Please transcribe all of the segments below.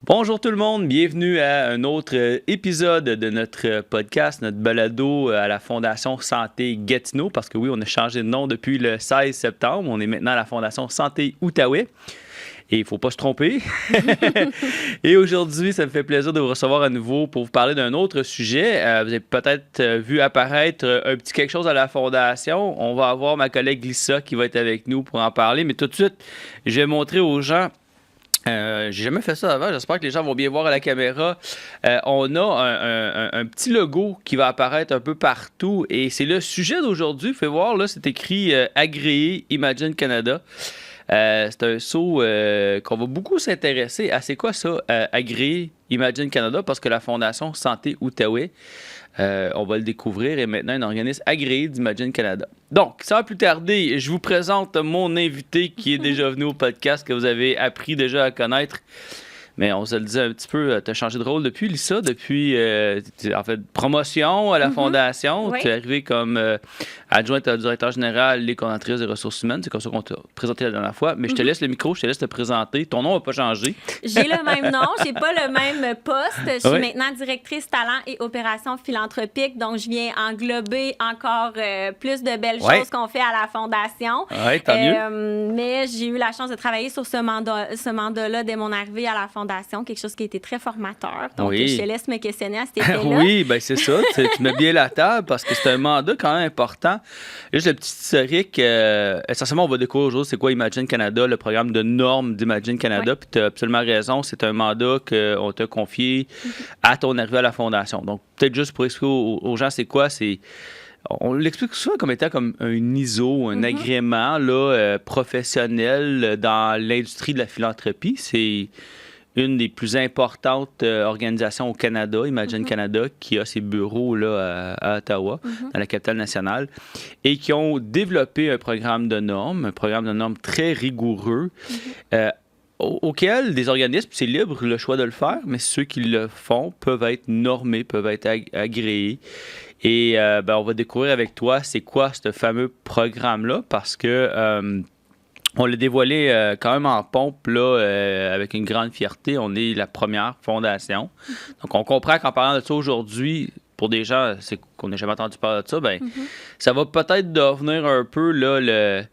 Bonjour tout le monde, bienvenue à un autre épisode de notre podcast, notre balado à la Fondation Santé Gatineau, parce que oui, on a changé de nom depuis le 16 septembre, on est maintenant à la Fondation Santé Outaouais. Et il ne faut pas se tromper. Et aujourd'hui, ça me fait plaisir de vous recevoir à nouveau pour vous parler d'un autre sujet. Vous avez peut-être vu apparaître un petit quelque chose à la Fondation. On va avoir ma collègue Lisa qui va être avec nous pour en parler. Mais tout de suite, je vais montrer aux gens. J'ai jamais fait ça avant. J'espère que les gens vont bien voir à la caméra. On a un petit logo qui va apparaître un peu partout. Et c'est le sujet d'aujourd'hui. Vous pouvez voir, là, c'est écrit Agréé Imagine Canada. C'est un saut qu'on va beaucoup s'intéresser à. C'est quoi ça, Agréé Imagine Canada? Parce que la Fondation Santé Outaouais, on va le découvrir, est maintenant un organisme agréé d'Imagine Canada. Donc, sans plus tarder, je vous présente mon invité qui est déjà venu au podcast, que vous avez appris déjà à connaître. Mais on se le dit un petit peu, tu as changé de rôle depuis, Lisa, depuis, en fait, promotion à la Fondation. Oui. Tu es arrivée comme adjointe au directeur général, les coordonnatrices des ressources humaines. C'est comme ça qu'on t'a présenté la dernière fois. Mais je te laisse le micro, je te laisse te présenter. Ton nom n'a pas changé. J'ai le même nom, j'ai pas le même poste. Je suis Oui. maintenant directrice talent et opérations philanthropiques, donc je viens englober encore plus de belles Ouais. choses qu'on fait à la Fondation. Oui, tant mieux. Mais j'ai eu la chance de travailler sur ce mandat-là dès mon arrivée à la Fondation, quelque chose qui a été très formateur. Donc, Oui. je te laisse me questionner à cet effet-là. Oui, ben c'est ça. Tu mets bien la table parce que c'est un mandat quand même important. Juste le petit historique, essentiellement, on va découvrir aujourd'hui c'est quoi Imagine Canada, le programme de normes d'Imagine Canada. Oui. Puis tu as absolument raison, c'est un mandat qu'on t'a confié à ton arrivée à la Fondation. Donc, peut-être juste pour expliquer aux gens c'est quoi, on l'explique souvent comme étant comme un ISO, un agrément là, professionnel dans l'industrie de la philanthropie. C'est une des plus importantes organisations au Canada, Imagine Canada, qui a ses bureaux là, à Ottawa, dans la capitale nationale, et qui ont développé un programme de normes très rigoureux, auquel des organismes, c'est libre le choix de le faire, mais ceux qui le font peuvent être normés, peuvent être agréés. Et on va découvrir avec toi c'est quoi ce fameux programme-là, parce que on l'a dévoilé quand même en pompe, là, avec une grande fierté. On est la première fondation. Donc, on comprend qu'en parlant de ça aujourd'hui, pour des gens c'est qu'on n'a jamais entendu parler de ça, ça va peut-être devenir un peu là,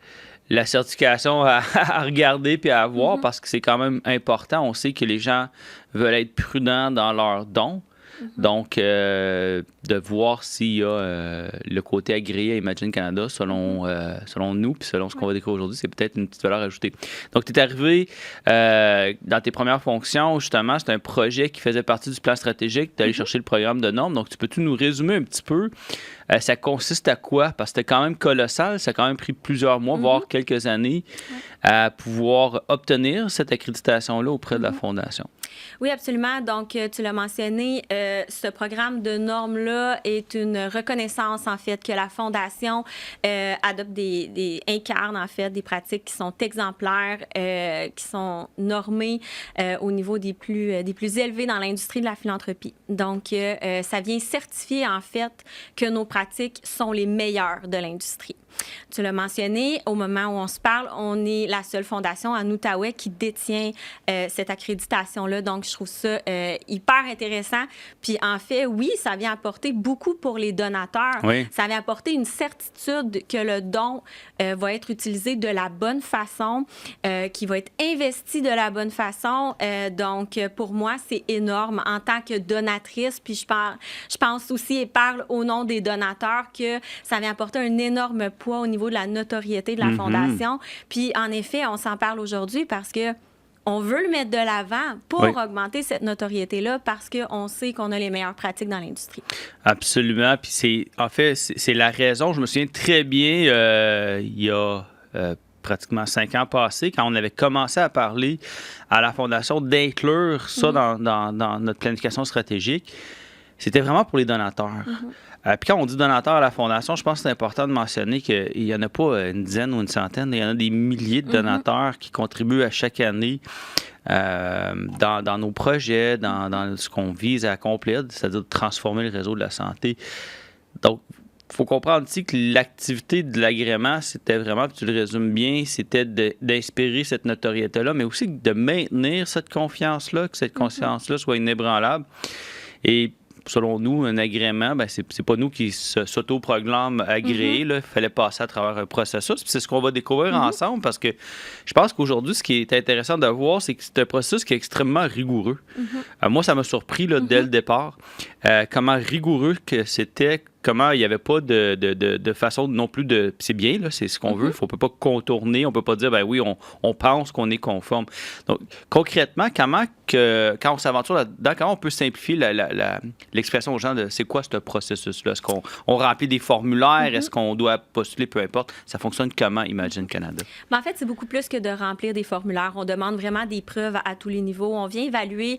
la certification à regarder puis à avoir parce que c'est quand même important. On sait que les gens veulent être prudents dans leurs dons. Donc, de voir s'il y a le côté agréé à Imagine Canada, selon nous, puis selon ce qu'on va découvrir aujourd'hui, c'est peut-être une petite valeur ajoutée. Donc, tu es arrivé dans tes premières fonctions, justement, c'est un projet qui faisait partie du plan stratégique, tu es allé chercher le programme de normes. Donc, peux-tu nous résumer un petit peu, ça consiste à quoi? Parce que c'était quand même colossal, ça a quand même pris plusieurs mois, voire quelques années, à pouvoir obtenir cette accréditation-là auprès de la Fondation. Oui, absolument. Donc, tu l'as mentionné, ce programme de normes-là est une reconnaissance, en fait, que la Fondation adopte incarne, en fait, des pratiques qui sont exemplaires, qui sont normées au niveau des plus élevés dans l'industrie de la philanthropie. Donc, ça vient certifier, en fait, que nos pratiques sont les meilleures de l'industrie. Tu l'as mentionné, au moment où on se parle, on est la seule fondation en Outaouais qui détient cette accréditation-là. Donc, je trouve ça hyper intéressant. Puis, en fait, oui, ça vient apporter beaucoup pour les donateurs. Oui. Ça vient apporter une certitude que le don va être utilisé de la bonne façon, qui va être investi de la bonne façon. Donc, pour moi, c'est énorme en tant que donatrice. Puis, je pense aussi et parle au nom des donateurs que ça vient apporter un énorme poids au niveau de la notoriété de la Fondation. Puis, en effet, on s'en parle aujourd'hui parce que on veut le mettre de l'avant pour augmenter cette notoriété-là parce qu'on sait qu'on a les meilleures pratiques dans l'industrie. Absolument. Puis c'est la raison. Je me souviens très bien, il y a pratiquement 5 ans passés, quand on avait commencé à parler à la Fondation d'inclure ça dans notre planification stratégique, c'était vraiment pour les donateurs. Puis quand on dit donateur à la Fondation, je pense que c'est important de mentionner qu'il n'y en a pas une dizaine ou une centaine, il y en a des milliers de donateurs qui contribuent à chaque année dans nos projets, dans ce qu'on vise à accomplir, c'est-à-dire de transformer le réseau de la santé. Donc, faut comprendre aussi que l'activité de l'agrément, c'était vraiment, puis tu le résumes bien, c'était d'inspirer cette notoriété-là, mais aussi de maintenir cette confiance-là, que cette conscience-là soit inébranlable. Et selon nous, un agrément, ben c'est pas nous qui s'autoproclament agréés. Il fallait passer à travers un processus. Puis c'est ce qu'on va découvrir ensemble parce que je pense qu'aujourd'hui, ce qui est intéressant de voir, c'est que c'est un processus qui est extrêmement rigoureux. Moi, ça m'a surpris là, dès le départ comment rigoureux que c'était, comment il n'y avait pas de façon non plus de... C'est bien, là, c'est ce qu'on veut. On ne peut pas contourner, on ne peut pas dire, ben oui, on pense qu'on est conforme. Donc, concrètement, quand on s'aventure là-dedans, comment on peut simplifier l'expression aux gens de c'est quoi ce processus-là? Est-ce qu'on remplit des formulaires? Est-ce qu'on doit postuler? Peu importe. Ça fonctionne comment, Imagine Canada? Mais en fait, c'est beaucoup plus que de remplir des formulaires. On demande vraiment des preuves à tous les niveaux. On vient évaluer...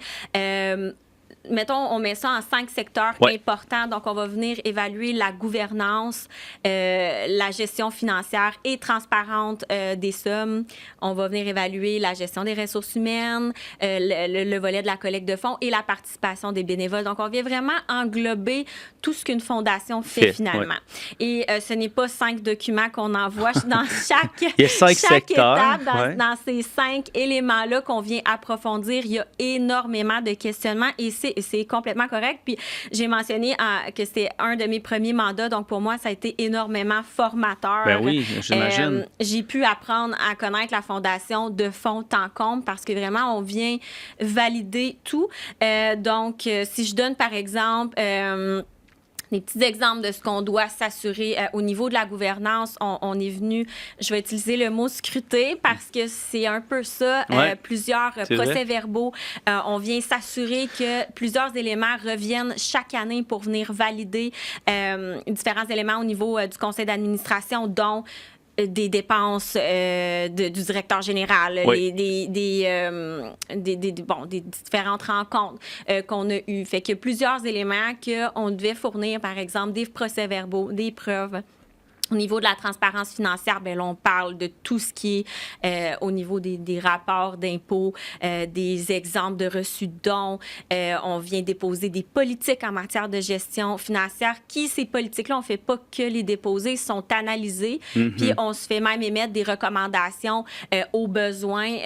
mettons, on met ça en 5 secteurs importants. Donc, on va venir évaluer la gouvernance, la gestion financière et transparente des sommes. On va venir évaluer la gestion des ressources humaines, le volet de la collecte de fonds et la participation des bénévoles. Donc, on vient vraiment englober tout ce qu'une fondation fait finalement. Et ce n'est pas 5 documents qu'on envoie dans chaque, il y a 5 secteurs, étape. Dans ces 5 éléments-là qu'on vient approfondir, il y a énormément de questionnements et c'est complètement correct. Puis j'ai mentionné que c'était un de mes premiers mandats, donc pour moi, ça a été énormément formateur. Ben oui, j'imagine. J'ai pu apprendre à connaître la fondation de fond en comble parce que vraiment, on vient valider tout. Donc, si je donne par exemple... des petits exemples de ce qu'on doit s'assurer au niveau de la gouvernance. On est venu, je vais utiliser le mot scruter parce que c'est un peu ça, plusieurs procès-verbaux. On vient s'assurer que plusieurs éléments reviennent chaque année pour venir valider différents éléments au niveau du conseil d'administration, dont des dépenses du directeur général, des différentes rencontres qu'on a eues. Fait qu'il y a plusieurs éléments qu'on devait fournir, par exemple, des procès-verbaux, des preuves. Au niveau de la transparence financière, bien là, on parle de tout ce qui est au niveau des rapports d'impôts, des exemples de reçus de dons. On vient déposer des politiques en matière de gestion financière. Ces politiques-là, on ne fait pas que les déposer, sont analysées. Puis on se fait même émettre des recommandations aux besoins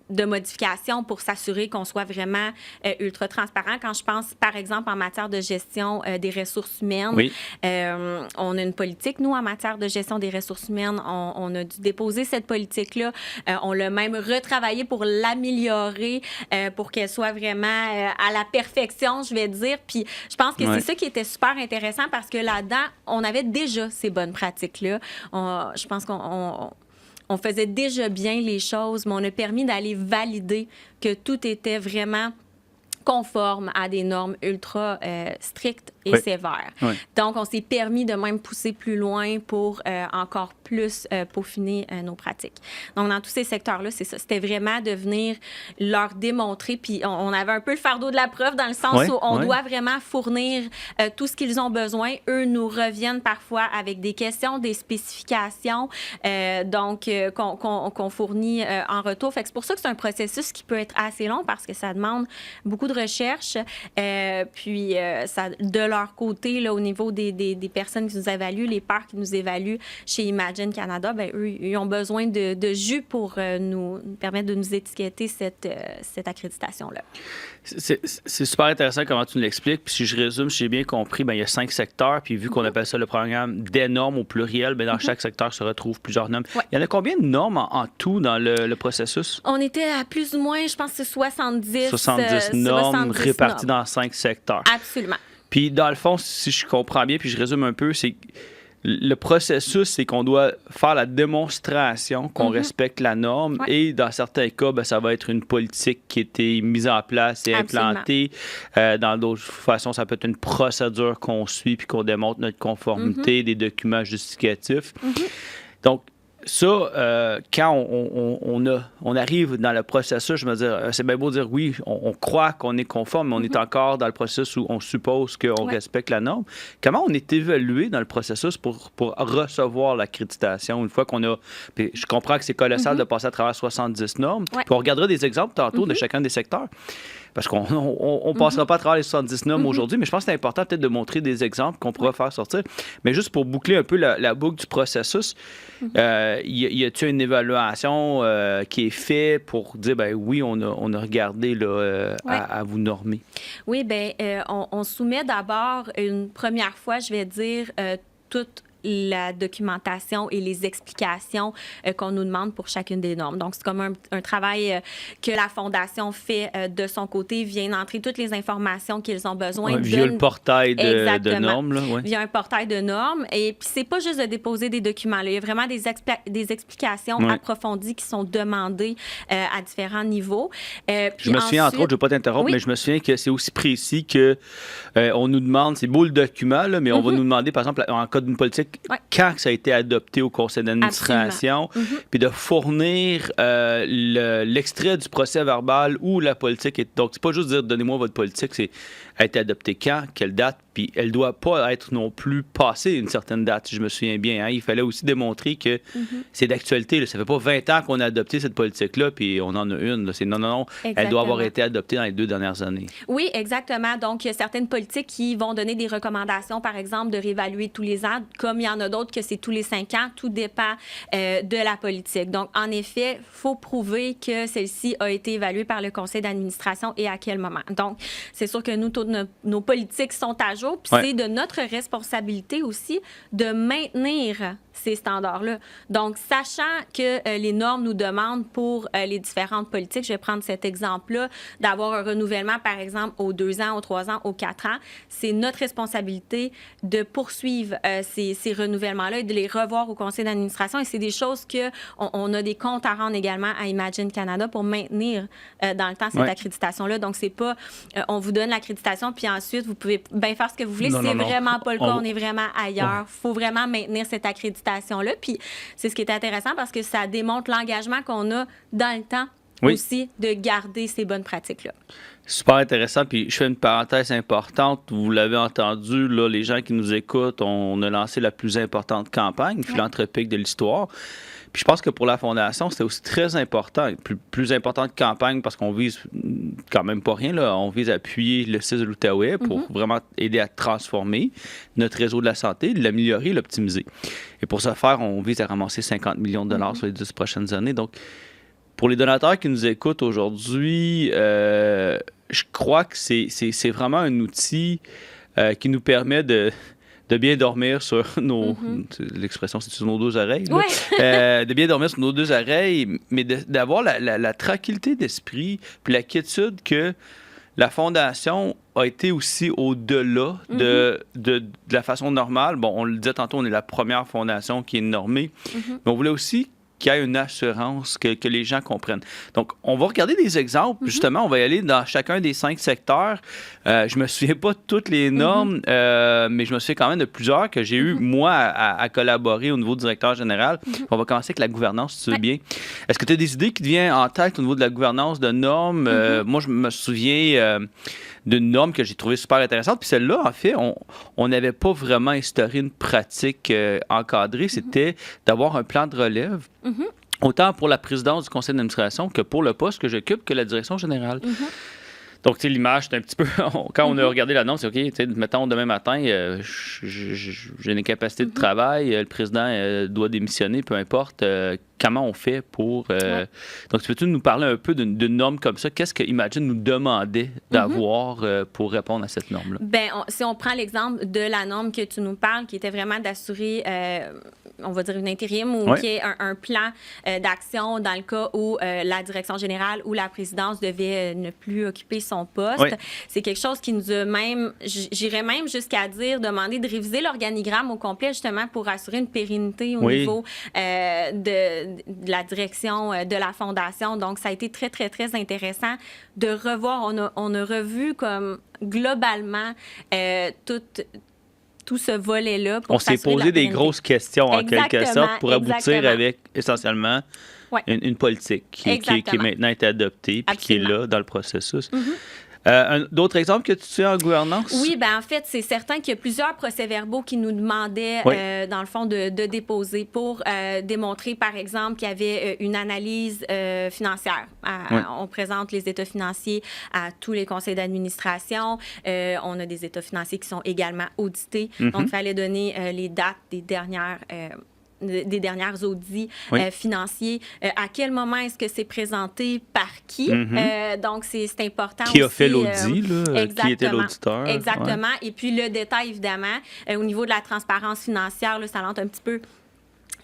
de modification pour s'assurer qu'on soit vraiment ultra transparent. Quand je pense, par exemple, en matière de gestion des ressources humaines, on a une politique, nous, en matière de gestion des ressources humaines, on a dû déposer cette politique-là. On l'a même retravaillé pour l'améliorer, pour qu'elle soit vraiment à la perfection, je vais dire. Puis je pense que c'est ça qui était super intéressant parce que là-dedans, on avait déjà ces bonnes pratiques-là. Je pense qu'on faisait déjà bien les choses, mais on a permis d'aller valider que tout était vraiment conforme à des normes ultra strictes et sévères. Donc, on s'est permis de même pousser plus loin pour encore plus peaufiner nos pratiques. Donc, dans tous ces secteurs-là, c'est ça. C'était vraiment de venir leur démontrer, puis on avait un peu le fardeau de la preuve dans le sens où on doit vraiment fournir tout ce qu'ils ont besoin. Eux nous reviennent parfois avec des questions, des spécifications, donc qu'on fournit en retour. Fait que c'est pour ça que c'est un processus qui peut être assez long parce que ça demande beaucoup de recherche. Puis, ça, de leur côté, là, au niveau des personnes qui nous évaluent, les pairs qui nous évaluent chez Imagine Canada, bien, eux, ils ont besoin de jus pour nous permettre de nous étiqueter cette accréditation-là. C'est super intéressant comment tu nous l'expliques. Puis si je résume, si j'ai bien compris, bien, il y a 5 secteurs. Puis vu qu'on appelle ça le programme des normes au pluriel, bien, dans chaque secteur se retrouvent plusieurs normes. Il y en a combien de normes en tout dans le processus? On était à plus ou moins, je pense que c'est 70 normes réparties dans 5 secteurs. Absolument. Puis dans le fond, si je comprends bien, puis je résume un peu, c'est le processus, c'est qu'on doit faire la démonstration qu'on respecte la norme et dans certains cas, bien, ça va être une politique qui a été mise en place et implantée. Dans d'autres façons, ça peut être une procédure qu'on suit puis qu'on démontre notre conformité, des documents justificatifs. Donc, ça, quand on arrive dans le processus, je me dis, c'est bien beau dire oui, on croit qu'on est conforme, mais on est encore dans le processus où on suppose qu'on respecte la norme. Comment on est évalué dans le processus pour recevoir l'accréditation une fois qu'on a... Puis je comprends que c'est colossal de passer à travers 70 normes. Puis on regardera des exemples tantôt de chacun des secteurs. parce qu'on ne passera pas à travers les 70 normes aujourd'hui, mais je pense que c'est important peut-être de montrer des exemples qu'on pourra faire sortir. Mais juste pour boucler un peu la boucle du processus, y a-t-il une évaluation qui est faite pour dire, ben oui, on a regardé là, à vous normer? Oui, bien, on soumet d'abord une première fois, je vais dire, toute la documentation et les explications qu'on nous demande pour chacune des normes. Donc, c'est comme un travail que la Fondation fait de son côté, vient entrer toutes les informations qu'ils ont besoin. Via le portail de normes. Là, via un portail de normes. Et puis, c'est pas juste de déposer des documents. Là. Il y a vraiment des explications approfondies qui sont demandées à différents niveaux. Je me souviens, entre autres, je ne veux pas t'interrompre, mais je me souviens que c'est aussi précis que on nous demande, c'est beau le document, là, mais on va nous demander, par exemple, en cas d'une politique, quand ça a été adopté au conseil d'administration, puis de fournir l'extrait du procès verbal où la politique est. Donc, c'est pas juste dire donnez-moi votre politique, c'est a été adoptée quand, quelle date, puis elle doit pas être non plus passée une certaine date, si je me souviens bien. Hein. Il fallait aussi démontrer que c'est d'actualité. Là. Ça fait pas 20 ans qu'on a adopté cette politique-là, puis on en a une. Là. C'est non, elle doit avoir été adoptée dans les 2 dernières années. Oui, exactement. Donc, il y a certaines politiques qui vont donner des recommandations, par exemple, de réévaluer tous les ans, comme il y en a d'autres que c'est tous les 5 ans. Tout dépend de la politique. Donc, en effet, il faut prouver que celle-ci a été évaluée par le conseil d'administration et à quel moment. Donc, c'est sûr que nous, toutes nos politiques sont à jour. Puis c'est de notre responsabilité aussi de maintenir ces standards-là. Donc, sachant que les normes nous demandent pour les différentes politiques, je vais prendre cet exemple-là, d'avoir un renouvellement, par exemple, aux 2 ans, aux 3 ans, aux 4 ans, c'est notre responsabilité de poursuivre ces renouvellements-là et de les revoir au conseil d'administration. Et c'est des choses qu'on a des comptes à rendre également à Imagine Canada pour maintenir dans le temps cette accréditation-là. Donc, c'est pas on vous donne l'accréditation puis ensuite, vous pouvez bien faire ce que vous voulez. C'est vraiment pas le cas. On est vraiment ailleurs. Il faut vraiment maintenir cette accréditation-là. Puis c'est ce qui est intéressant parce que ça démontre l'engagement qu'on a dans le temps aussi de garder ces bonnes pratiques-là. Super intéressant. Puis je fais une parenthèse importante. Vous l'avez entendu, là, les gens qui nous écoutent, on a lancé la plus importante campagne philanthropique de l'histoire. Puis je pense que pour la Fondation, c'était aussi très important, plus importante campagne parce qu'on vise quand même pas rien, là. On vise à appuyer le CIS de l'Outaouais pour vraiment aider à transformer notre réseau de la santé, l'améliorer, l'optimiser. Et pour ce faire, on vise à ramasser 50 millions de dollars sur les 10 prochaines années. Donc, pour les donateurs qui nous écoutent aujourd'hui, je crois que c'est vraiment un outil qui nous permet de bien dormir sur nos... L'expression, c'est sur nos 2 oreilles. De bien dormir sur nos 2 oreilles, mais d'avoir la tranquillité d'esprit puis la quiétude que la Fondation a été aussi au-delà de la façon normale. Bon, on le disait tantôt, on est la première fondation qui est normée, mais on voulait aussi qu'il y ait une assurance, que les gens comprennent. Donc, on va regarder des exemples. Justement, on va y aller dans chacun des 5 secteurs. Je me souviens pas de toutes les normes, mais je me souviens quand même de plusieurs que j'ai eu, moi, à collaborer au niveau du directeur général. On va commencer avec la gouvernance, si tu veux bien. Est-ce que tu as des idées qui te viennent en tête au niveau de la gouvernance de normes? Moi, je me souviens d'une norme que j'ai trouvée super intéressante. Puis celle-là, en fait, on n'avait pas vraiment instauré une pratique encadrée. C'était d'avoir un plan de relève, autant pour la présidence du conseil d'administration que pour le poste que j'occupe, que la direction générale. Donc, tu sais, l'image, c'est un petit peu... Quand on a regardé l'annonce, c'est OK, tu sais, mettons, demain matin, j'ai une incapacité de travail, le président doit démissionner, peu importe. Comment on fait pour... Donc, tu peux-tu nous parler un peu d'une norme comme ça? Qu'est-ce que Imagine nous demandait d'avoir pour répondre à cette norme-là? Bien, si on prend l'exemple de la norme que tu nous parles, qui était vraiment d'assurer, on va dire, une intérim ou qu'il y ait un plan d'action dans le cas où la direction générale ou la présidence devait ne plus occuper son poste. C'est quelque chose qui nous a même, j'irais même jusqu'à dire, demander de réviser l'organigramme au complet, justement, pour assurer une pérennité au niveau de la direction de la Fondation. Donc, ça a été très, très, très intéressant de revoir. On a revu comme globalement tout ce volet-là. On s'est posé des grosses questions, en quelque sorte, pour aboutir avec, essentiellement, une politique qui est maintenant été adoptée puis qui est là dans le processus. D'autres exemples que tu sais en gouvernance? Oui, ben en fait, c'est certain qu'il y a plusieurs procès-verbaux qui nous demandaient, dans le fond, de déposer pour démontrer, par exemple, qu'il y avait une analyse financière. On présente les états financiers à tous les conseils d'administration. On a des états financiers qui sont également audités. Donc, il fallait donner les dates des dernières audits financiers. À quel moment est-ce que c'est présenté, par qui? Donc, c'est important qui aussi. A fait l'audit, là? Qui était l'auditeur? Exactement. Et puis, le détail, évidemment, au niveau de la transparence financière, là, ça rentre un petit peu...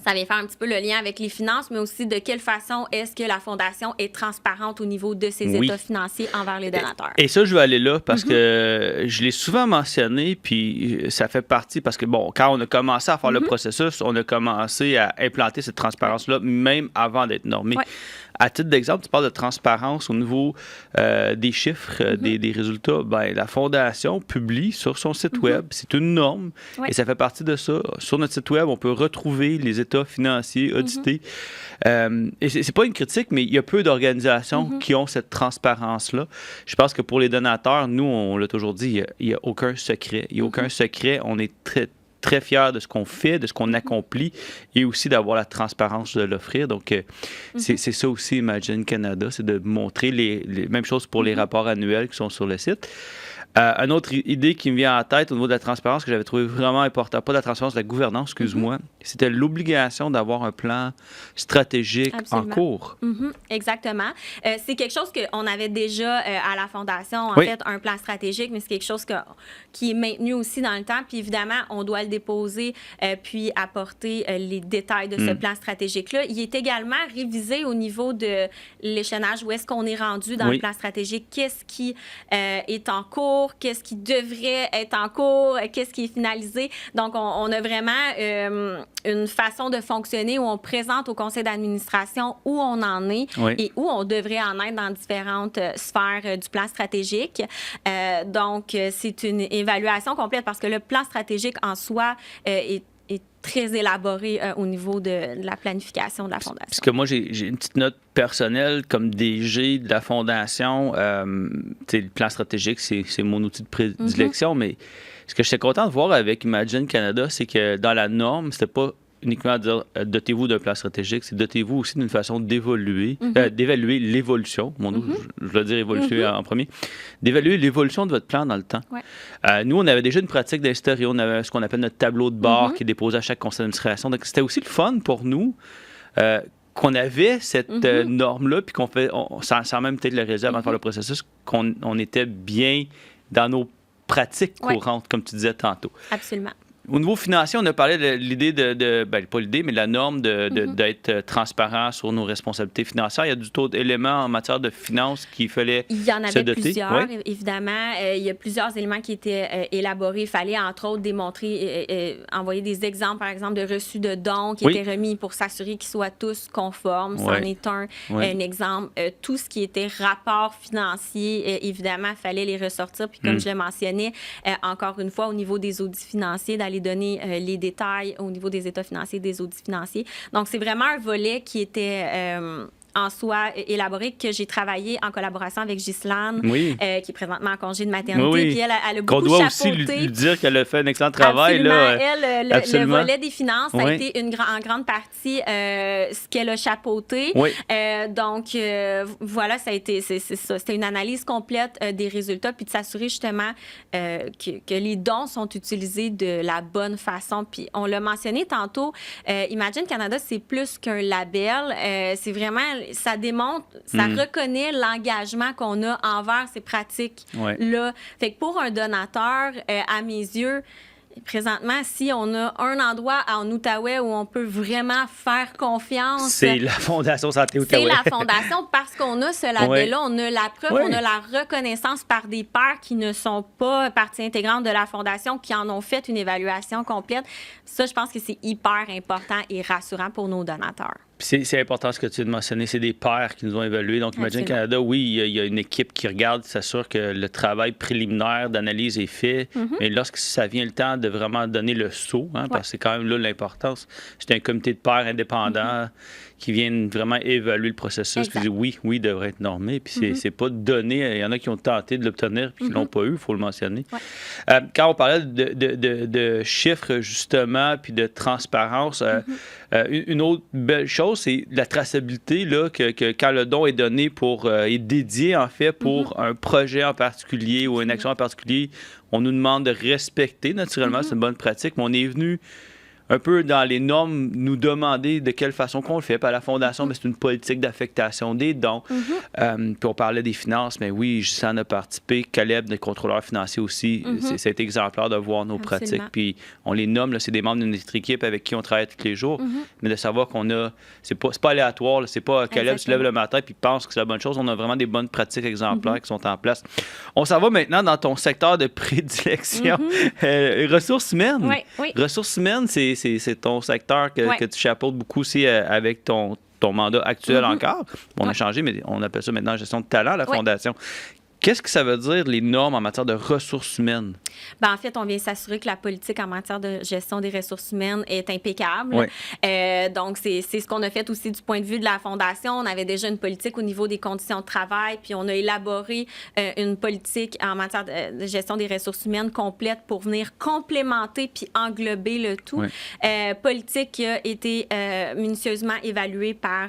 Ça vient faire un petit peu le lien avec les finances, mais aussi de quelle façon est-ce que la Fondation est transparente au niveau de ses états financiers envers les donateurs. Et ça, je vais aller là parce que je l'ai souvent mentionné, puis ça fait partie, parce que, bon, quand on a commencé à faire le processus, on a commencé à implanter cette transparence-là, même avant d'être normé. À titre d'exemple, tu parles de transparence au niveau des chiffres, des résultats. Ben, la Fondation publie sur son site Web. C'est une norme et ça fait partie de ça. Sur notre site Web, on peut retrouver les états financiers audités. Et c'est pas une critique, mais il y a peu d'organisations qui ont cette transparence-là. Je pense que pour les donateurs, nous, on l'a toujours dit, il n'y a aucun secret. Il n'y a aucun secret. On est très fiers de ce qu'on fait, de ce qu'on accomplit et aussi d'avoir la transparence de l'offrir. Donc, c'est ça aussi, Imagine Canada, c'est de montrer les mêmes choses pour les rapports annuels qui sont sur le site. Une autre idée qui me vient en tête au niveau de la transparence que j'avais trouvé vraiment important, pas de la transparence, de la gouvernance, excuse-moi, c'était l'obligation d'avoir un plan stratégique en cours. Exactement. C'est quelque chose qu'on avait déjà à la Fondation, en fait, un plan stratégique, mais c'est quelque chose qui est maintenu aussi dans le temps. Puis évidemment, on doit le déposer puis apporter les détails de ce plan stratégique-là. Il est également révisé au niveau de l'échelonnage, où est-ce qu'on est rendu dans le plan stratégique, qu'est-ce qui est en cours, qu'est-ce qui devrait être en cours, qu'est-ce qui est finalisé. Donc, on a vraiment une façon de fonctionner où on présente au conseil d'administration où on en est et où on devrait en être dans différentes sphères du plan stratégique. Donc, c'est une évaluation complète parce que le plan stratégique en soi est très élaboré au niveau de la planification de la Fondation. Parce que moi, j'ai une petite note personnelle comme DG de la Fondation. Le plan stratégique, c'est mon outil de prédilection, mais ce que j'étais content de voir avec Imagine Canada, c'est que dans la norme, c'était pas uniquement dire dotez-vous d'un plan stratégique, c'est dotez-vous aussi d'une façon d'évaluer l'évolution. Je dois dire évoluer en premier. D'évaluer l'évolution de votre plan dans le temps. Nous, on avait déjà une pratique d'historique. On avait ce qu'on appelle notre tableau de bord qui est déposé à chaque conseil d'administration. Donc, c'était aussi le fun pour nous qu'on avait cette norme-là, puis qu'on fait, sans même peut-être le réaliser avant de faire le processus, qu'on était bien dans nos pratiques courantes, comme tu disais tantôt. Absolument. Au niveau financier, on a parlé de l'idée pas l'idée, mais la norme d'être transparent sur nos responsabilités financières. Il y a d'autres éléments en matière de finances qu'il fallait se doter. Il y en avait plusieurs, évidemment. Il y a plusieurs éléments qui étaient élaborés. Il fallait, entre autres, démontrer, envoyer des exemples, par exemple, de reçus de dons qui étaient remis pour s'assurer qu'ils soient tous conformes. C'en est un exemple. Tout ce qui était rapport financier, évidemment, il fallait les ressortir. Puis comme je le mentionnais, encore une fois, au niveau des audits financiers, d'aller donner les détails au niveau des états financiers, des audits financiers. Donc, c'est vraiment un volet qui était en soi élaboré, que j'ai travaillé en collaboration avec Ghislaine, qui est présentement en congé de maternité. Puis elle a beaucoup qu'on doit chapeauté. aussi lui dire qu'elle a fait un excellent travail. Absolument. Le volet des finances, ça a été en grande partie ce qu'elle a chapeauté. Donc, voilà, ça a été, c'est ça. C'était une analyse complète des résultats, puis de s'assurer justement que les dons sont utilisés de la bonne façon. Puis on l'a mentionné tantôt, Imagine Canada, c'est plus qu'un label. C'est vraiment... Ça démontre, ça reconnaît l'engagement qu'on a envers ces pratiques-là. Fait que pour un donateur, à mes yeux, présentement, si on a un endroit en Outaouais où on peut vraiment faire confiance... C'est la Fondation Santé Outaouais. C'est la Fondation parce qu'on a ce label-là, on a la preuve, on a la reconnaissance par des pairs qui ne sont pas partie intégrante de la Fondation, qui en ont fait une évaluation complète. Ça, je pense que c'est hyper important et rassurant pour nos donateurs. C'est important ce que tu viens de mentionner, c'est des pairs qui nous ont évalués. Donc, Imagine Canada, oui, il y a une équipe qui regarde, s'assure que le travail préliminaire d'analyse est fait. Mais lorsque ça vient le temps de vraiment donner le saut, parce que c'est quand même là l'importance, c'est un comité de pairs indépendant qui viennent vraiment évaluer le processus, qui disent oui, il devrait être normé. Puis c'est pas donné. Il y en a qui ont tenté de l'obtenir puis qui l'ont pas eu, il faut le mentionner. Ouais. Quand on parlait de chiffres, justement, puis de transparence, une autre belle chose, c'est la traçabilité, là, que quand le don est donné est dédié, en fait, pour un projet en particulier ou une action en particulier, on nous demande de respecter, naturellement, c'est une bonne pratique, mais on est venu un peu dans les normes, nous demander de quelle façon qu'on le fait. Puis à la Fondation, mais c'est une politique d'affectation des dons. Puis on parlait des finances, mais oui, Justin en a participé. Caleb, le contrôleur financier aussi, c'est exemplaire de voir nos pratiques. Puis on les nomme, là, c'est des membres de notre équipe avec qui on travaille tous les jours. Mais de savoir qu'on a... C'est pas aléatoire, là, c'est pas Caleb se lève le matin puis pense que c'est la bonne chose. On a vraiment des bonnes pratiques exemplaires qui sont en place. On s'en va maintenant dans ton secteur de prédilection. Ressources humaines. Oui. Ressources humaines, c'est ton secteur que tu chapeautes beaucoup aussi avec ton mandat actuel encore. On a changé, mais on appelle ça maintenant gestion de talent à la Fondation. Qu'est-ce que ça veut dire, les normes en matière de ressources humaines? Bien, en fait, on vient s'assurer que la politique en matière de gestion des ressources humaines est impeccable. Donc, c'est ce qu'on a fait aussi du point de vue de la Fondation. On avait déjà une politique au niveau des conditions de travail, puis on a élaboré une politique en matière de gestion des ressources humaines complète pour venir complémenter puis englober le tout. Politique qui a été minutieusement évaluée par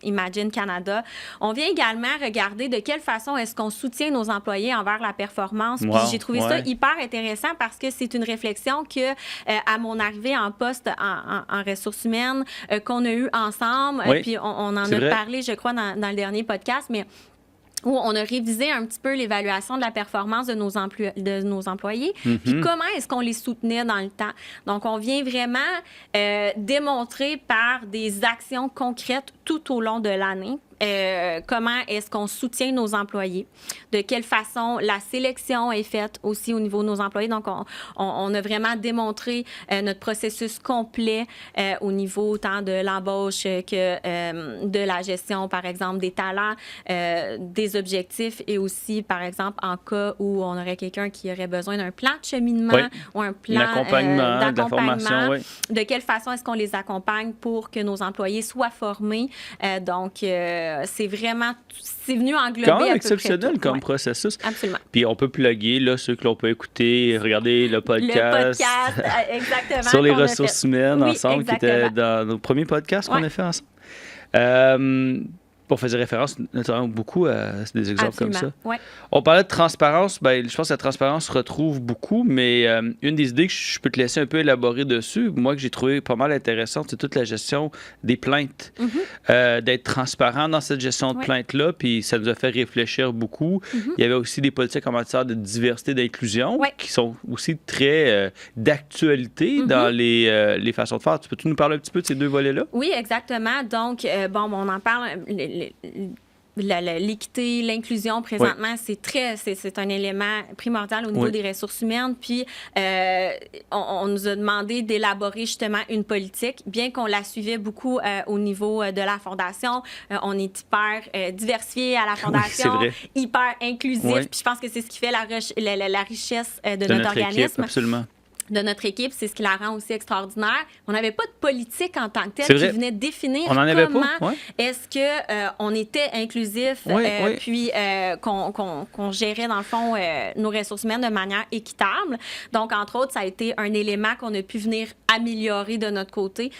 Imagine Canada. On vient également regarder de quelle façon est-ce qu'on soutient nos employés envers la performance. Puis j'ai trouvé ça hyper intéressant parce que c'est une réflexion que, à mon arrivée en poste en ressources humaines, qu'on a eu ensemble. Puis on en a parlé, je crois, dans le dernier podcast, mais où on a révisé un petit peu l'évaluation de la performance de nos employés, puis comment est-ce qu'on les soutenait dans le temps. Donc, on vient vraiment démontrer par des actions concrètes tout au long de l'année comment est-ce qu'on soutient nos employés, de quelle façon la sélection est faite aussi au niveau de nos employés. Donc, on a vraiment démontré notre processus complet au niveau tant de l'embauche que de la gestion, par exemple, des talents, des objectifs et aussi, par exemple, en cas où on aurait quelqu'un qui aurait besoin d'un plan de cheminement ou un plan d'accompagnement. De quelle façon est-ce qu'on les accompagne pour que nos employés soient formés. Donc, c'est venu englober quand même à exceptionnel peu près tout. comme processus. Absolument. Puis on peut plugger là, ceux que l'on peut écouter, regarder le podcast. Exactement. Sur les ressources humaines ensemble, exactement. qui était dans nos premiers podcasts qu'on a fait ensemble. On faisait référence notamment beaucoup à des exemples comme ça. On parlait de transparence. Bien, je pense que la transparence se retrouve beaucoup, mais une des idées que je peux te laisser un peu élaborer dessus, moi, que j'ai trouvé pas mal intéressante, c'est toute la gestion des plaintes. D'être transparent dans cette gestion de plaintes-là, puis ça nous a fait réfléchir beaucoup. Il y avait aussi des politiques en matière de diversité, d'inclusion, qui sont aussi très d'actualité dans les façons de faire. Peux-tu nous parler un petit peu de ces deux volets-là? Oui, exactement. Donc, on en parle... L'équité, l'inclusion, présentement, c'est un élément primordial au niveau des ressources humaines. Puis, on nous a demandé d'élaborer justement une politique, bien qu'on la suivait beaucoup au niveau de la Fondation. On est hyper diversifié à la Fondation, hyper inclusif. Puis, je pense que c'est ce qui fait la richesse de notre organisme. Équipe, absolument. De notre équipe, c'est ce qui la rend aussi extraordinaire. On n'avait pas de politique en tant que telle qui venait définir comment est-ce que on était inclusif, puis qu'on gérait dans le fond nos ressources humaines de manière équitable. Donc, entre autres, ça a été un élément qu'on a pu venir améliorer de notre côté.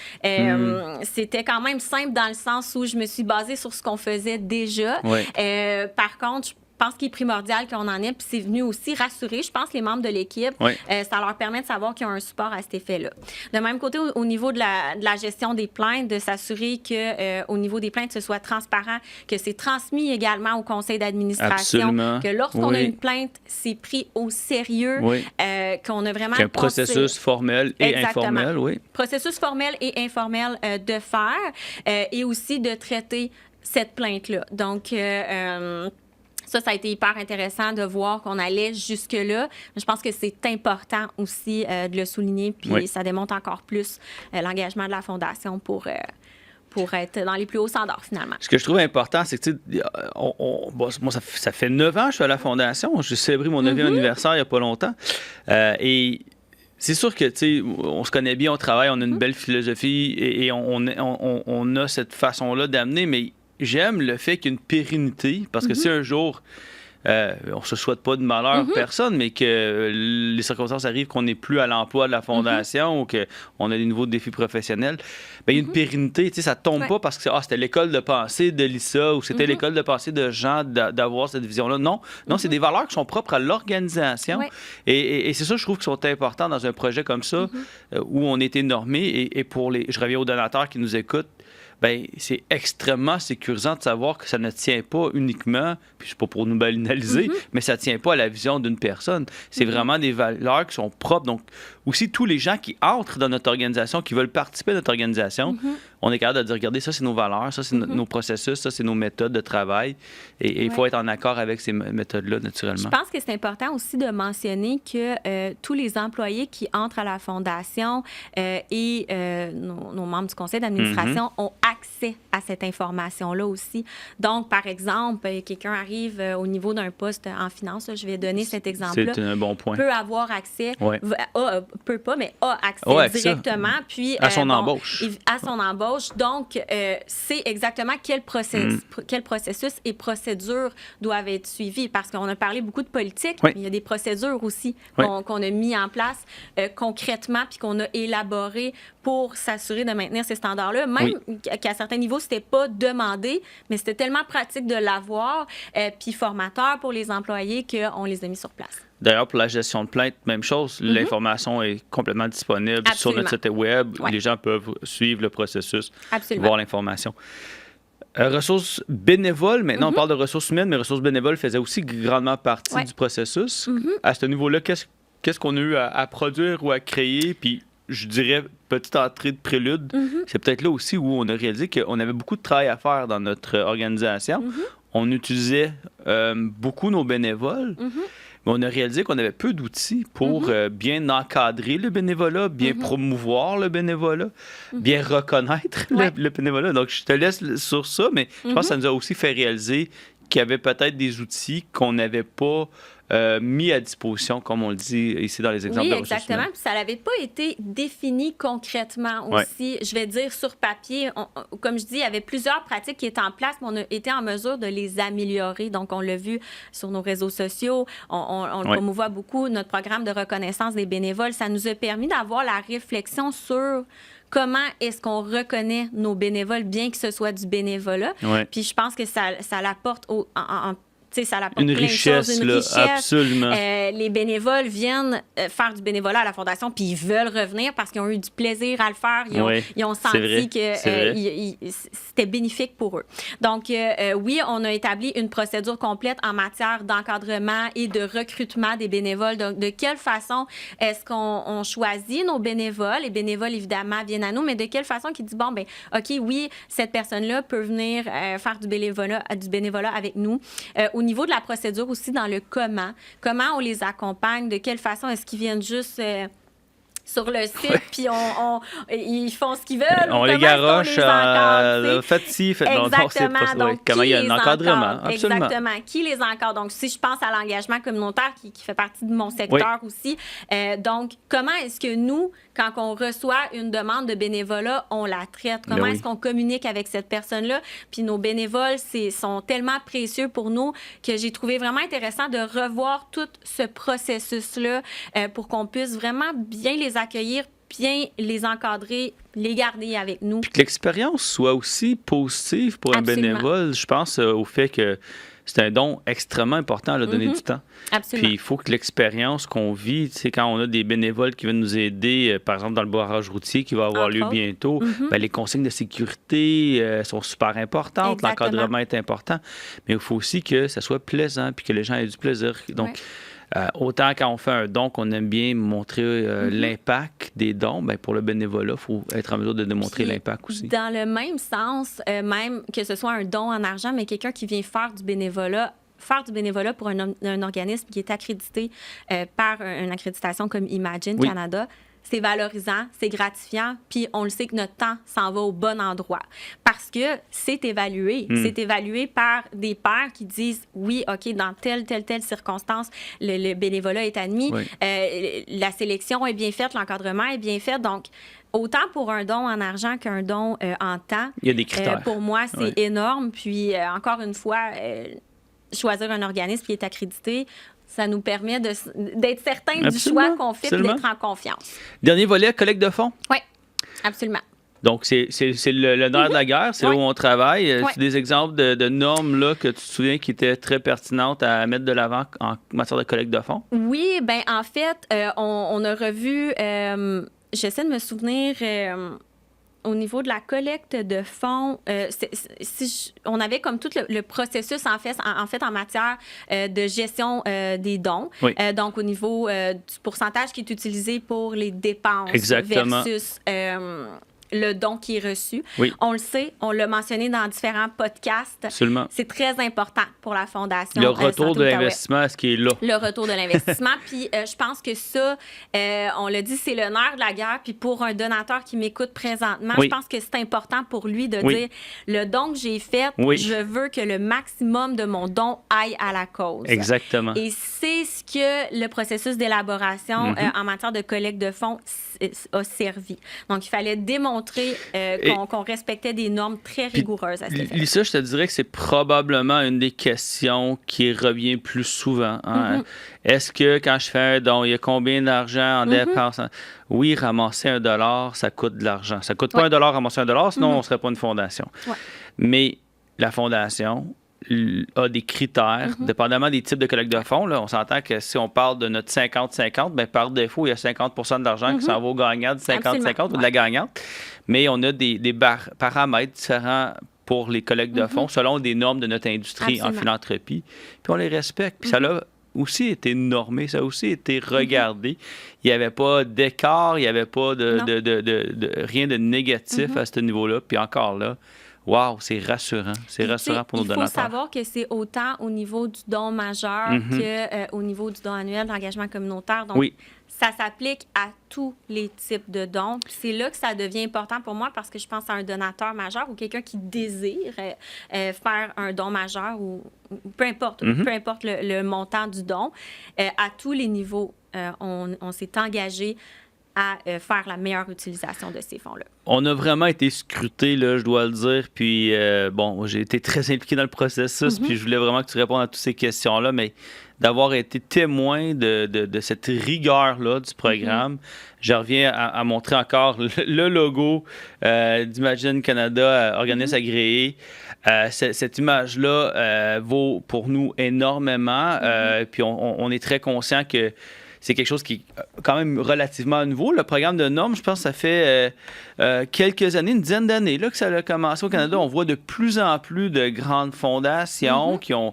C'était quand même simple dans le sens où je me suis basée sur ce qu'on faisait déjà. Par contre, je pense qu'il est primordial qu'on en ait, puis c'est venu aussi rassurer, je pense, les membres de l'équipe. Ça leur permet de savoir qu'il y a un support à cet effet-là. De même côté, au niveau de la gestion des plaintes, de s'assurer que au niveau des plaintes, ce soit transparent, que c'est transmis également au conseil d'administration, que lorsqu'on a une plainte, c'est pris au sérieux, qu'on a vraiment... Un processus formel et informel, Processus formel et informel de faire, et aussi de traiter cette plainte-là. Donc... Ça a été hyper intéressant de voir qu'on allait jusque-là. Je pense que c'est important aussi de le souligner, puis ça démontre encore plus l'engagement de la Fondation pour être dans les plus hauts standards, finalement. Ce que je trouve important, c'est que, moi, ça fait 9 ans que je suis à la Fondation. J'ai célébré mon 9e anniversaire il n'y a pas longtemps. Et C'est sûr que, tu sais, on se connaît bien, on travaille, on a une belle philosophie et on a cette façon-là d'amener, mais j'aime le fait qu'il y ait une pérennité, parce que si un jour, on se souhaite pas de malheur personne, mais que les circonstances arrivent qu'on n'est plus à l'emploi de la fondation ou qu'on a des nouveaux défis professionnels, bien, il y a une pérennité, tu sais, ça tombe pas parce que c'était l'école de pensée de Lisa ou c'était l'école de pensée de Jean d'avoir cette vision-là. Non, c'est des valeurs qui sont propres à l'organisation. Et c'est ça, je trouve, qui sont importants dans un projet comme ça, où on est normé. Et pour je reviens aux donateurs qui nous écoutent, ben c'est extrêmement sécurisant de savoir que ça ne tient pas uniquement, puis c'est pas pour nous banaliser, mais ça ne tient pas à la vision d'une personne. C'est vraiment des valeurs qui sont propres. Donc, aussi, tous les gens qui entrent dans notre organisation, qui veulent participer à notre organisation, on est capable de dire, regardez, ça, c'est nos valeurs, ça, c'est nos processus, ça, c'est nos méthodes de travail. Et il faut être en accord avec ces méthodes-là, naturellement. Je pense que c'est important aussi de mentionner que tous les employés qui entrent à la Fondation et nos membres du conseil d'administration ont accès à cette information-là aussi. Donc, par exemple, quelqu'un arrive au niveau d'un poste en finance, là, je vais donner cet exemple-là. C'est un bon point. Peut avoir accès, peut pas, mais a accès directement. Puis, à son embauche. À son embauche. Donc, c'est exactement quel processus et procédures doivent être suivis. Parce qu'on a parlé beaucoup de politique, mais il y a des procédures aussi qu'on a mis en place concrètement puis qu'on a élaborées pour s'assurer de maintenir ces standards-là. Même qu'à certains niveaux, c'était pas demandé, mais c'était tellement pratique de l'avoir puis formateur pour les employés qu'on les a mis sur place. D'ailleurs, pour la gestion de plainte, même chose. L'information est complètement disponible sur notre site web. Les gens peuvent suivre le processus, voir l'information. Ressources bénévoles, maintenant on parle de ressources humaines, mais ressources bénévoles faisaient aussi grandement partie du processus. À ce niveau-là, qu'est-ce qu'on a eu à produire ou à créer? Puis je dirais, petite entrée de prélude, c'est peut-être là aussi où on a réalisé qu'on avait beaucoup de travail à faire dans notre organisation. On utilisait beaucoup nos bénévoles. Mais on a réalisé qu'on avait peu d'outils pour bien encadrer le bénévolat, bien promouvoir le bénévolat, bien reconnaître le bénévolat. Donc, je te laisse sur ça, mais je pense que ça nous a aussi fait réaliser qu'il y avait peut-être des outils qu'on n'avait pas mis à disposition, comme on le dit ici dans les exemples de ressources exactement. Puis ça n'avait pas été défini concrètement aussi. Je vais dire sur papier, comme je dis, il y avait plusieurs pratiques qui étaient en place, mais on a été en mesure de les améliorer. Donc, on l'a vu sur nos réseaux sociaux, on le promouvoit beaucoup. Notre programme de reconnaissance des bénévoles, ça nous a permis d'avoir la réflexion sur comment est-ce qu'on reconnaît nos bénévoles, bien que ce soit du bénévolat. Puis je pense que ça l'apporte ça l'apporte une plein richesse, de choses, une richesse. Absolument. Les bénévoles viennent faire du bénévolat à la Fondation, puis ils veulent revenir parce qu'ils ont eu du plaisir à le faire. Ils ont senti que c'était bénéfique pour eux. Donc, on a établi une procédure complète en matière d'encadrement et de recrutement des bénévoles. Donc, de quelle façon est-ce qu'on choisit nos bénévoles? Les bénévoles, évidemment, viennent à nous, mais de quelle façon qu'ils disent, bon, ben OK, oui, cette personne-là peut venir faire du bénévolat avec nous. Au niveau de la procédure aussi, dans le comment on les accompagne, de quelle façon est-ce qu'ils viennent juste sur le site, puis ils font ce qu'ils veulent. On les garoche, faites ci, faites non. Exactement. Donc, comment il y a un encadrement. Absolument. Exactement. Qui les encadre? Donc, si je pense à l'engagement communautaire qui fait partie de mon secteur aussi, donc, comment est-ce que nous, quand on reçoit une demande de bénévolat, on la traite? Comment est-ce qu'on communique avec cette personne-là? Puis nos bénévoles sont tellement précieux pour nous que j'ai trouvé vraiment intéressant de revoir tout ce processus-là pour qu'on puisse vraiment bien les accueillir, bien les encadrer, les garder avec nous. Puis que l'expérience soit aussi positive pour un bénévole. Je pense au fait que c'est un don extrêmement important à donner du temps. Absolument. Puis il faut que l'expérience qu'on vit, tu sais, quand on a des bénévoles qui viennent nous aider, par exemple dans le barrage routier qui va avoir lieu bientôt, les consignes de sécurité sont super importantes, l'encadrement est important, mais il faut aussi que ça soit plaisant puis que les gens aient du plaisir. Donc, autant quand on fait un don qu'on aime bien montrer l'impact des dons, bien, pour le bénévolat, il faut être en mesure de démontrer l'impact aussi. Dans le même sens, même que ce soit un don en argent, mais quelqu'un qui vient faire du bénévolat pour un organisme qui est accrédité par une accréditation comme Imagine Canada, c'est valorisant, c'est gratifiant, puis on le sait que notre temps s'en va au bon endroit. Parce que c'est évalué. C'est évalué par des pairs qui disent, oui, OK, dans telle circonstance, le bénévolat est admis, la sélection est bien faite, l'encadrement est bien fait. Donc, autant pour un don en argent qu'un don en temps, il y a des critères. Pour moi, c'est énorme. Puis, encore une fois, choisir un organisme qui est accrédité, ça nous permet d'être certain du choix qu'on fait et d'être en confiance. Dernier volet, collecte de fonds? Oui, absolument. Donc, c'est le nerf de la guerre, c'est là où on travaille. C'est des exemples de normes là, que tu te souviens qui étaient très pertinentes à mettre de l'avant en matière de collecte de fonds? Oui, bien, en fait, on a revu, j'essaie de me souvenir... au niveau de la collecte de fonds, on avait comme tout le processus en fait en matière de gestion des dons. Oui. Donc, au niveau du pourcentage qui est utilisé pour les dépenses versus le don qui est reçu. Oui. On le sait, on l'a mentionné dans différents podcasts. Absolument. C'est très important pour la Fondation. Le retour de l'investissement, ce qui est là. Le retour de l'investissement. Puis je pense que ça, on l'a dit, c'est le nerf de la guerre. Puis pour un donateur qui m'écoute présentement, je pense que c'est important pour lui de dire, le don que j'ai fait, je veux que le maximum de mon don aille à la cause. Exactement. Et c'est ce que le processus d'élaboration en matière de collecte de fonds a servi. Donc, il fallait démontrer qu'on respectait des normes très rigoureuses à cet effet. Lisa, je te dirais que c'est probablement une des questions qui revient plus souvent. Hein? Est-ce que quand je fais un don, il y a combien d'argent en dépenses? Oui, ramasser $1, ça coûte de l'argent. Ça coûte pas $1 ramasser $1, sinon on ne serait pas une fondation. Mais la fondation a des critères, dépendamment des types de collecte de fonds. Là, on s'entend que si on parle de notre 50-50, bien, par défaut, il y a 50 % de l'argent qui s'en va au gagnant, de 50-50 ou de la gagnante. Mais on a des paramètres différents pour les collectes de fonds selon des normes de notre industrie en philanthropie. Puis on les respecte. Puis ça a aussi été normé, ça a aussi été regardé. Il n'y avait pas d'écart, il n'y avait pas de rien de négatif à ce niveau-là. Puis encore là, wow, c'est rassurant. C'est rassurant pour nos donateurs. Il faut savoir que c'est autant au niveau du don majeur qu'au niveau du don annuel d'engagement communautaire. Donc, ça s'applique à tous les types de dons. Puis c'est là que ça devient important pour moi parce que je pense à un donateur majeur ou quelqu'un qui désire faire un don majeur ou peu importe le montant du don. À tous les niveaux, on s'est engagé à faire la meilleure utilisation de ces fonds-là. On a vraiment été scrutés, là, je dois le dire. Puis, j'ai été très impliqué dans le processus, puis je voulais vraiment que tu répondes à toutes ces questions-là, mais d'avoir été témoin de cette rigueur-là du programme, je reviens à montrer encore le logo d'Imagine Canada, organisme agréé. Cette image-là vaut pour nous énormément, puis on est très conscient que c'est quelque chose qui est quand même relativement nouveau. Le programme de normes, je pense que ça fait quelques années, une dizaine d'années là, que ça a commencé au Canada. On voit de plus en plus de grandes fondations qui ont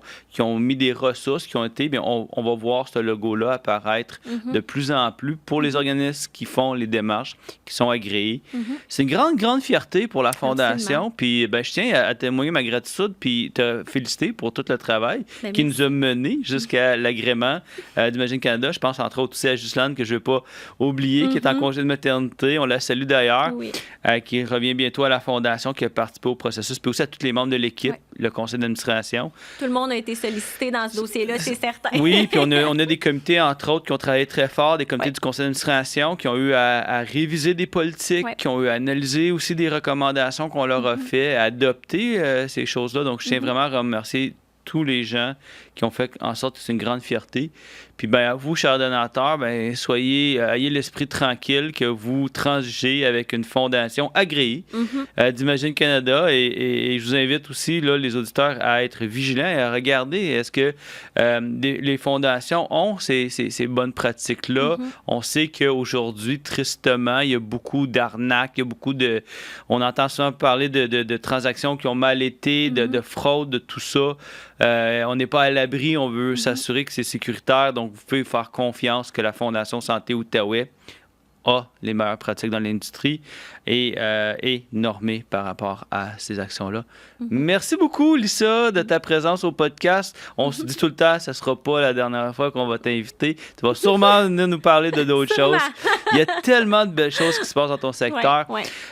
mis des ressources, qui ont été... Bien, on va voir ce logo-là apparaître de plus en plus pour les organismes qui font les démarches, qui sont agréés. C'est une grande, grande fierté pour la Fondation. Puis je tiens à témoigner ma gratitude puis te féliciter pour tout le travail qui nous a mené jusqu'à l'agrément d'Imagine Canada. Je pense entre autres aussi à Ghislaine, que je ne vais pas oublier, qui est en congé de maternité. On la salue d'ailleurs, qui revient bientôt à la Fondation, qui a participé au processus, puis aussi à tous les membres de l'équipe, le conseil d'administration. Tout le monde a été sollicité dans ce dossier-là, c'est certain. Oui, puis on a des comités, entre autres, qui ont travaillé très fort, des comités du conseil d'administration, qui ont eu à réviser des politiques, qui ont eu à analyser aussi des recommandations qu'on leur a fait, à adopter ces choses-là. Donc, je tiens vraiment à remercier tous les gens qui ont fait en sorte que c'est une grande fierté. Puis à vous, chers donateurs, ayez l'esprit tranquille que vous transigez avec une fondation agréée d'Imagine Canada et je vous invite aussi, là, les auditeurs, à être vigilants et à regarder est-ce que les fondations ont ces bonnes pratiques-là. On sait qu'aujourd'hui, tristement, il y a beaucoup d'arnaques, il y a beaucoup de... On entend souvent parler de transactions qui ont mal été, de fraude, de tout ça. On n'est pas à l'abri, on veut s'assurer que c'est sécuritaire, donc vous pouvez faire confiance que la Fondation Santé Outaouais a les meilleures pratiques dans l'industrie et est normé par rapport à ces actions-là. Merci beaucoup, Lisa, de ta présence au podcast. On se dit tout le temps, ça ne sera pas la dernière fois qu'on va t'inviter. Tu vas sûrement venir nous parler de d'autres choses. Il y a tellement de belles choses qui se passent dans ton secteur.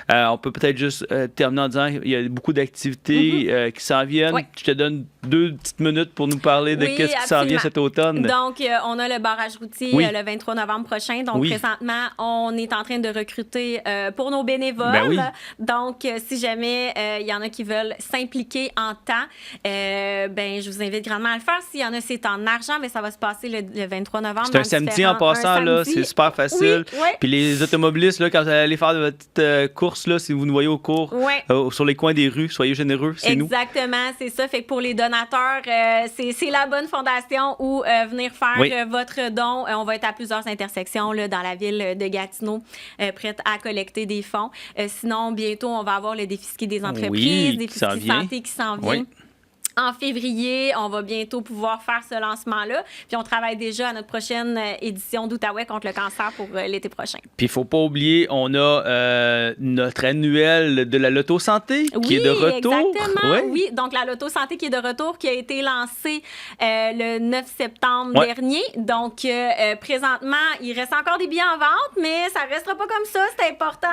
On peut peut-être juste terminer en disant qu'il y a beaucoup d'activités qui s'en viennent. Je te donne 2 petites minutes pour nous parler de qu'est-ce qui s'en vient cet automne. Donc, on a le barrage routier le 23 novembre prochain. Donc, présentement, on est en train de recruter pour nos bénévoles. Donc, si jamais il y en a qui veulent s'impliquer en temps, je vous invite grandement à le faire. S'il y en a, c'est en argent, mais ça va se passer le 23 novembre. C'est un samedi en passant, là, c'est super facile. Puis les automobilistes, là, quand vous allez faire votre petite course, là, si vous nous voyez au cours, sur les coins des rues, soyez généreux, c'est nous. Exactement, c'est ça. Fait que pour les donateurs, c'est la bonne fondation où venir faire votre don. On va être à plusieurs intersections là, dans la ville de Gatineau, prête à collecter des fonds. Sinon, bientôt, on va avoir le défi ski des entreprises, défi ski santé qui s'en vient. En février, on va bientôt pouvoir faire ce lancement-là. Puis on travaille déjà à notre prochaine édition d'Outaouais contre le cancer pour l'été prochain. Puis il ne faut pas oublier, on a notre annuel de la Loto Santé qui est de retour. Exactement. Oui, donc la Loto Santé qui est de retour, qui a été lancée le 9 septembre dernier. Donc présentement, il reste encore des billets en vente, mais ça ne restera pas comme ça. C'est important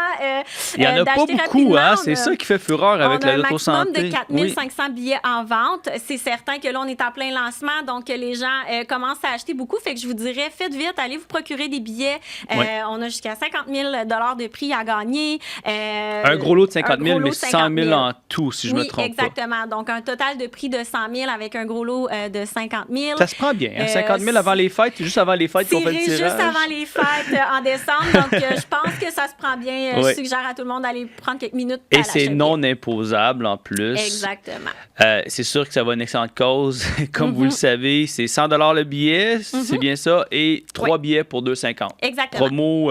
il n'y en a pas beaucoup, hein? C'est ça qui fait fureur avec la Loto Santé. On a un maximum de 4500 billets en vente. C'est certain que là, on est en plein lancement, donc les gens commencent à acheter beaucoup. Fait que je vous dirais, faites vite, allez vous procurer des billets. On a jusqu'à 50 000 $ de prix à gagner. Un gros lot de 50 000, mais 100 000 en tout, si je me trompe pas. Exactement. Donc, un total de prix de 100 000 avec un gros lot de 50 000. Ça se prend bien. 50 000 avant les fêtes, juste avant les fêtes qu'on fait le tirage. C'est juste avant les fêtes en décembre. Donc, je pense que ça se prend bien. Je suggère à tout le monde d'aller prendre quelques minutes. Et c'est non imposable en plus. Exactement. C'est sûr que ça va une excellente cause. Comme vous le savez, c'est 100 $ le billet, c'est bien ça, et 3 billets pour 2,50. Exactement. Promo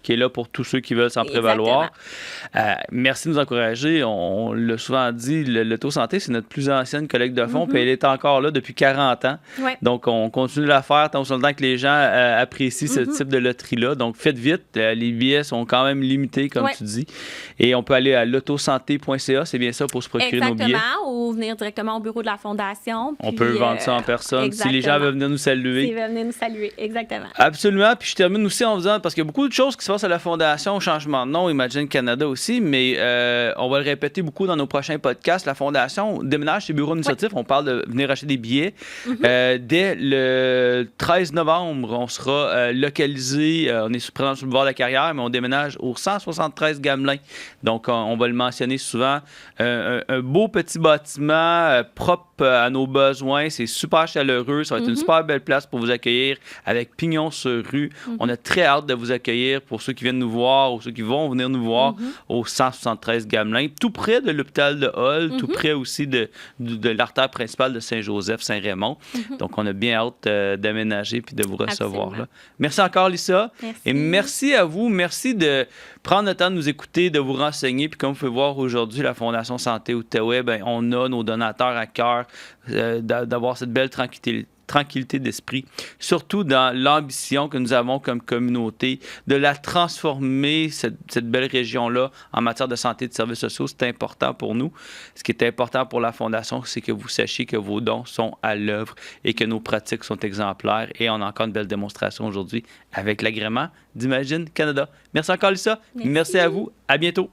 qui est là pour tous ceux qui veulent s'en prévaloir. Merci de nous encourager. On l'a souvent dit, le Loto Santé, c'est notre plus ancienne collecte de fonds, puis elle est encore là depuis 40 ans. Donc, on continue de la faire tant longtemps que les gens apprécient ce type de loterie-là. Donc, faites vite. Les billets sont quand même limités, comme tu dis. Et on peut aller à lotosanté.ca, c'est bien ça, pour se procurer nos billets. Exactement, ou venir directement au bureau de la Fondation. On peut vendre ça en personne. Exactement. Si les gens veulent venir nous saluer. S'ils veulent venir nous saluer, exactement. Absolument. Puis je termine aussi en disant, parce qu'il y a beaucoup de choses qui se passent à la Fondation, changement de nom, Imagine Canada aussi, mais on va le répéter beaucoup dans nos prochains podcasts. La Fondation déménage ses bureaux administratifs. On parle de venir acheter des billets. Dès le 13 novembre, on sera localisé. On est présent sur le bord de la carrière, mais on déménage au 173 Gamelin. Donc, on va le mentionner souvent. Un beau petit bâtiment propre à nos besoins. C'est super chaleureux. Ça va être une super belle place pour vous accueillir avec pignon sur rue. On a très hâte de vous accueillir pour ceux qui viennent nous voir ou ceux qui vont venir nous voir au 173 Gamelin, tout près de l'hôpital de Hull, tout près aussi de l'artère principale de Saint-Joseph, Saint-Raymond. Donc, on a bien hâte d'aménager puis de vous recevoir là. Merci encore, Lisa. Merci. Et merci à vous. Merci de prendre le temps de nous écouter, de vous renseigner. Puis comme vous pouvez voir aujourd'hui, la Fondation Santé Outaouais, on a nos donateurs à cœur d'avoir cette belle tranquillité d'esprit, surtout dans l'ambition que nous avons comme communauté de la transformer, cette belle région-là, en matière de santé et de services sociaux. C'est important pour nous. Ce qui est important pour la Fondation, c'est que vous sachiez que vos dons sont à l'œuvre et que nos pratiques sont exemplaires. Et on a encore une belle démonstration aujourd'hui avec l'agrément d'Imagine Canada. Merci encore, Lisa. Merci à vous. À bientôt.